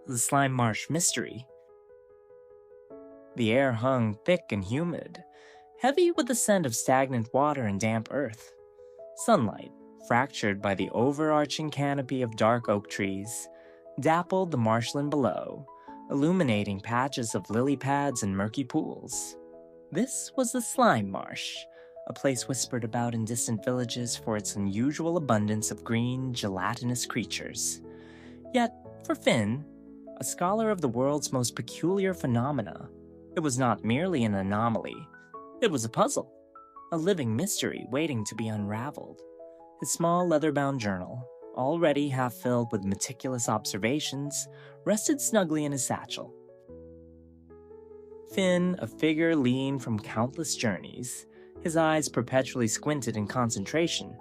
the slime marsh mystery. The air hung thick and humid, heavy with the scent of stagnant water and damp earth. Sunlight, fractured by the overarching canopy of dark oak trees, dappled the marshland below, illuminating patches of lily pads and murky pools. This was the Slime Marsh, a place whispered about in distant villages for its unusual abundance of green, gelatinous creatures. Yet, for Finn, a scholar of the world's most peculiar phenomena, it was not merely an anomaly. It was a puzzle, a living mystery waiting to be unraveled. His small leather-bound journal, already half filled with meticulous observations, rested snugly in his satchel. Finn, a figure lean from countless journeys, his eyes perpetually squinted in concentration,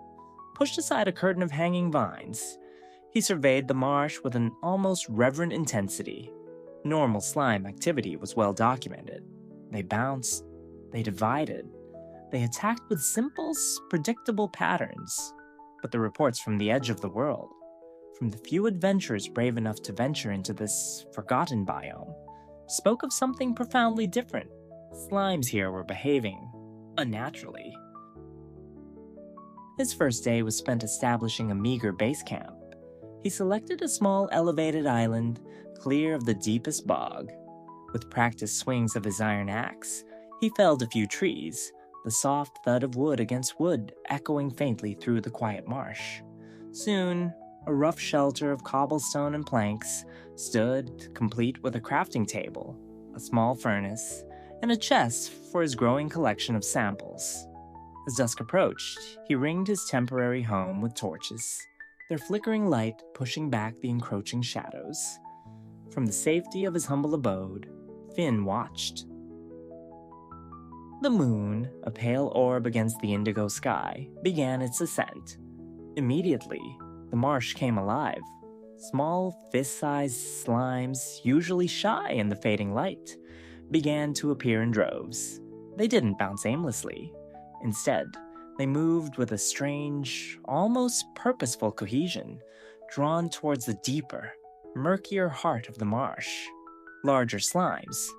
pushed aside a curtain of hanging vines. He surveyed the marsh with an almost reverent intensity. Normal slime activity was well documented. They bounced, they divided, they attacked with simple, predictable patterns. But the reports from the edge of the world, from the few adventurers brave enough to venture into this forgotten biome, spoke of something profoundly different. Slimes here were behaving unnaturally. His first day was spent establishing a meager base camp. He selected a small elevated island, clear of the deepest bog. With practiced swings of his iron axe, he felled a few trees, the soft thud of wood against wood echoing faintly through the quiet marsh. Soon, a rough shelter of cobblestone and planks stood, complete with a crafting table, a small furnace, and a chest for his growing collection of samples. As dusk approached, he ringed his temporary home with torches, their flickering light pushing back the encroaching shadows. From the safety of his humble abode, Finn watched. The moon, a pale orb against the indigo sky, began its ascent. Immediately, the marsh came alive. Small, fist-sized slimes, usually shy in the fading light, began to appear in droves. They didn't bounce aimlessly. Instead, they moved with a strange, almost purposeful cohesion, drawn towards the deeper, murkier heart of the marsh. Larger slimes,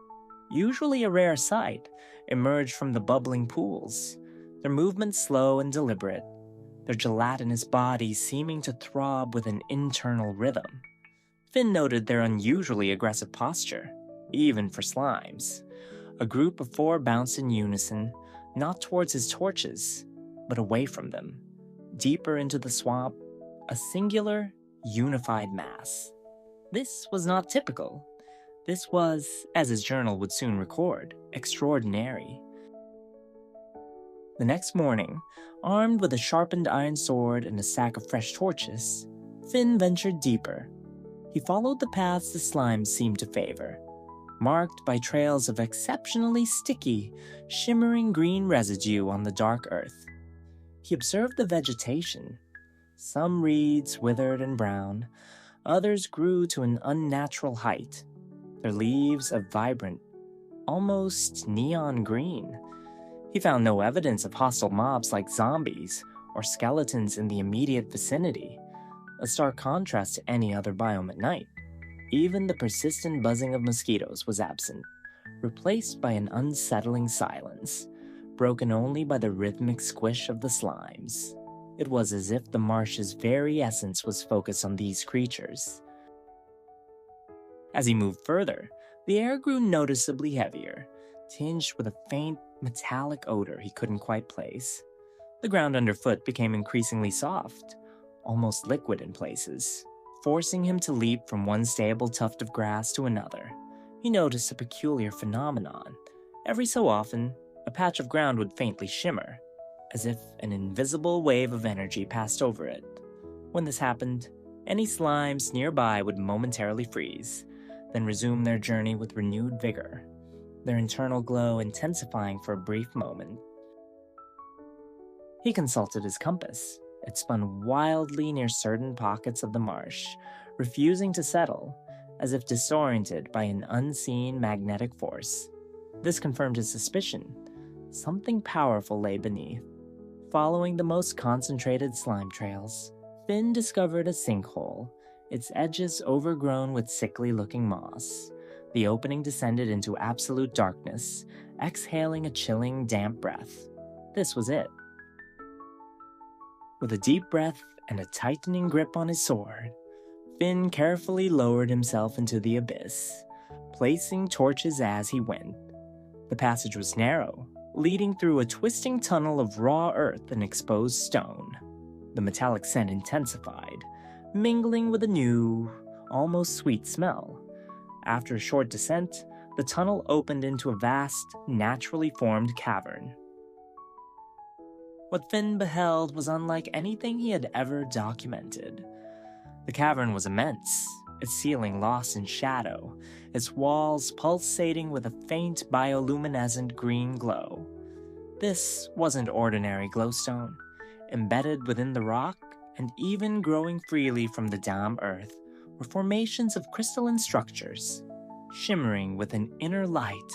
usually a rare sight, emerged from the bubbling pools, their movements slow and deliberate, their gelatinous bodies seeming to throb with an internal rhythm. Finn noted their unusually aggressive posture, even for slimes. A group of 4 bounced in unison, not towards his torches, but away from them, deeper into the swamp, a singular, unified mass. This was not typical. This was, as his journal would soon record, extraordinary. The next morning, armed with a sharpened iron sword and a sack of fresh torches, Finn ventured deeper. He followed the paths the slimes seemed to favor, marked by trails of exceptionally sticky, shimmering green residue on the dark earth. He observed the vegetation. Some reeds withered and brown, others grew to an unnatural height, their leaves a vibrant, almost neon green. He found no evidence of hostile mobs like zombies or skeletons in the immediate vicinity, a stark contrast to any other biome at night. Even the persistent buzzing of mosquitoes was absent, replaced by an unsettling silence, broken only by the rhythmic squish of the slimes. It was as if the marsh's very essence was focused on these creatures. As he moved further, the air grew noticeably heavier, tinged with a faint, metallic odor he couldn't quite place. The ground underfoot became increasingly soft, almost liquid in places, forcing him to leap from one stable tuft of grass to another. He noticed a peculiar phenomenon. Every so often, a patch of ground would faintly shimmer, as if an invisible wave of energy passed over it. When this happened, any slimes nearby would momentarily freeze, then resume their journey with renewed vigor, their internal glow intensifying for a brief moment. He consulted his compass. It spun wildly near certain pockets of the marsh, refusing to settle, as if disoriented by an unseen magnetic force. This confirmed his suspicion. Something powerful lay beneath. Following the most concentrated slime trails, Finn discovered a sinkhole, its edges overgrown with sickly-looking moss. The opening descended into absolute darkness, exhaling a chilling, damp breath. This was it. With a deep breath and a tightening grip on his sword, Finn carefully lowered himself into the abyss, placing torches as he went. The passage was narrow, leading through a twisting tunnel of raw earth and exposed stone. The metallic scent intensified, mingling with a new, almost sweet smell. After a short descent, the tunnel opened into a vast, naturally formed cavern. What Finn beheld was unlike anything he had ever documented. The cavern was immense, its ceiling lost in shadow, its walls pulsating with a faint bioluminescent green glow. This wasn't ordinary glowstone. Embedded within the rock, and even growing freely from the damp earth, were formations of crystalline structures, shimmering with an inner light,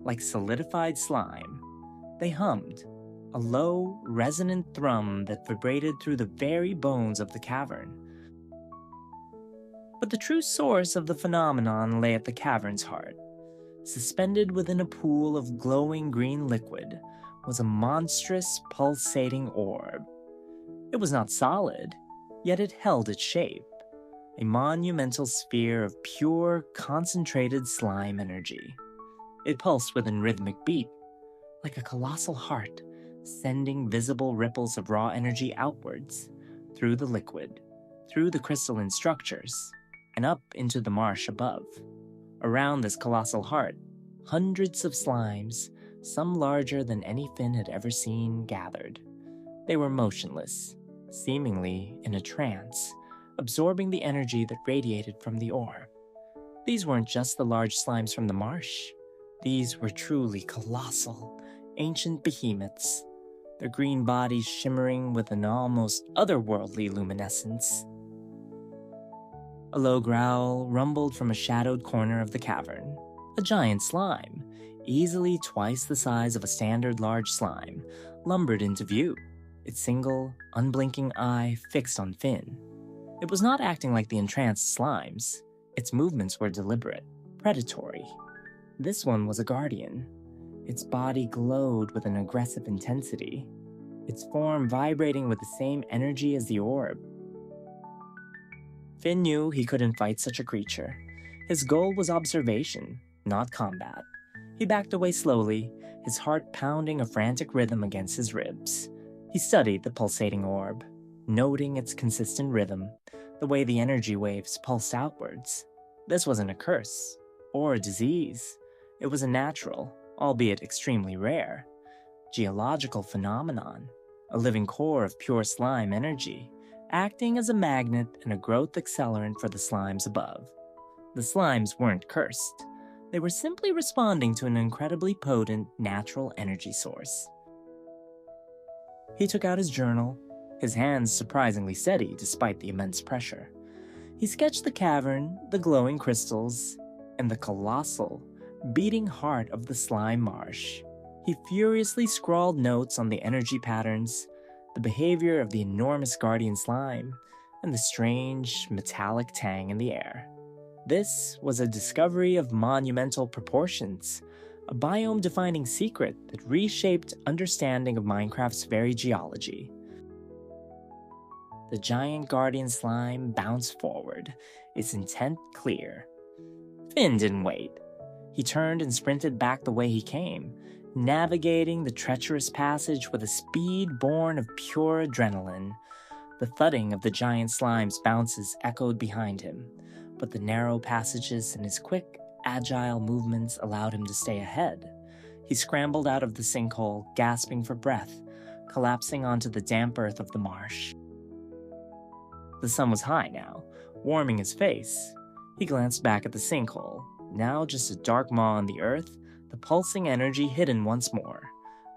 like solidified slime. They hummed, a low, resonant thrum that vibrated through the very bones of the cavern. But the true source of the phenomenon lay at the cavern's heart. Suspended within a pool of glowing green liquid was a monstrous, pulsating orb. It was not solid, yet it held its shape, a monumental sphere of pure, concentrated slime energy. It pulsed within rhythmic beat, like a colossal heart, sending visible ripples of raw energy outwards, through the liquid, through the crystalline structures, and up into the marsh above. Around this colossal heart, hundreds of slimes, some larger than any Finn had ever seen, gathered. They were motionless, seemingly in a trance, absorbing the energy that radiated from the orb. These weren't just the large slimes from the marsh. These were truly colossal, ancient behemoths, their green bodies shimmering with an almost otherworldly luminescence. A low growl rumbled from a shadowed corner of the cavern. A giant slime, easily twice the size of a standard large slime, lumbered into view, its single, unblinking eye fixed on Finn. It was not acting like the entranced slimes. Its movements were deliberate, predatory. This one was a guardian. Its body glowed with an aggressive intensity, its form vibrating with the same energy as the orb. Finn knew he couldn't fight such a creature. His goal was observation, not combat. He backed away slowly, his heart pounding a frantic rhythm against his ribs. He studied the pulsating orb, noting its consistent rhythm, the way the energy waves pulsed outwards. This wasn't a curse, or a disease. It was a natural, albeit extremely rare, geological phenomenon, a living core of pure slime energy, acting as a magnet and a growth accelerant for the slimes above. The slimes weren't cursed. They were simply responding to an incredibly potent natural energy source. He took out his journal, his hands surprisingly steady despite the immense pressure. He sketched the cavern, the glowing crystals, and the colossal, beating heart of the slime marsh. He furiously scrawled notes on the energy patterns, the behavior of the enormous guardian slime, and the strange, metallic tang in the air. This was a discovery of monumental proportions, a biome-defining secret that reshaped understanding of Minecraft's very geology. The giant guardian slime bounced forward, its intent clear. Finn didn't wait. He turned and sprinted back the way he came, navigating the treacherous passage with a speed born of pure adrenaline. The thudding of the giant slime's bounces echoed behind him, but the narrow passages and his quick, agile movements allowed him to stay ahead. He scrambled out of the sinkhole, gasping for breath, collapsing onto the damp earth of the marsh. The sun was high now, warming his face. He glanced back at the sinkhole, now just a dark maw in the earth, the pulsing energy hidden once more.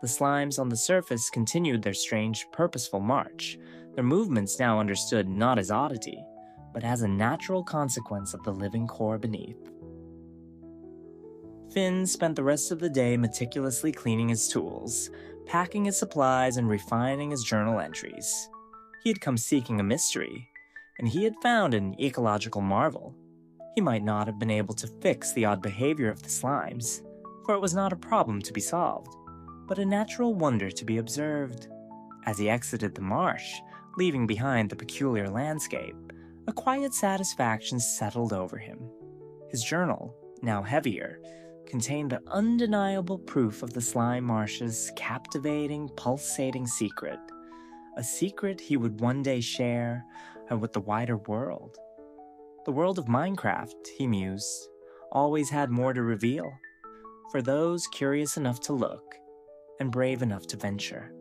The slimes on the surface continued their strange, purposeful march, their movements now understood not as oddity, but as a natural consequence of the living core beneath. Finn spent the rest of the day meticulously cleaning his tools, packing his supplies, and refining his journal entries. He had come seeking a mystery, and he had found an ecological marvel. He might not have been able to fix the odd behavior of the slimes, for it was not a problem to be solved, but a natural wonder to be observed. As he exited the marsh, leaving behind the peculiar landscape, a quiet satisfaction settled over him. His journal, now heavier, contained the undeniable proof of the slime marsh's captivating, pulsating secret, a secret he would one day share with the wider world. The world of Minecraft, he mused, always had more to reveal, for those curious enough to look and brave enough to venture.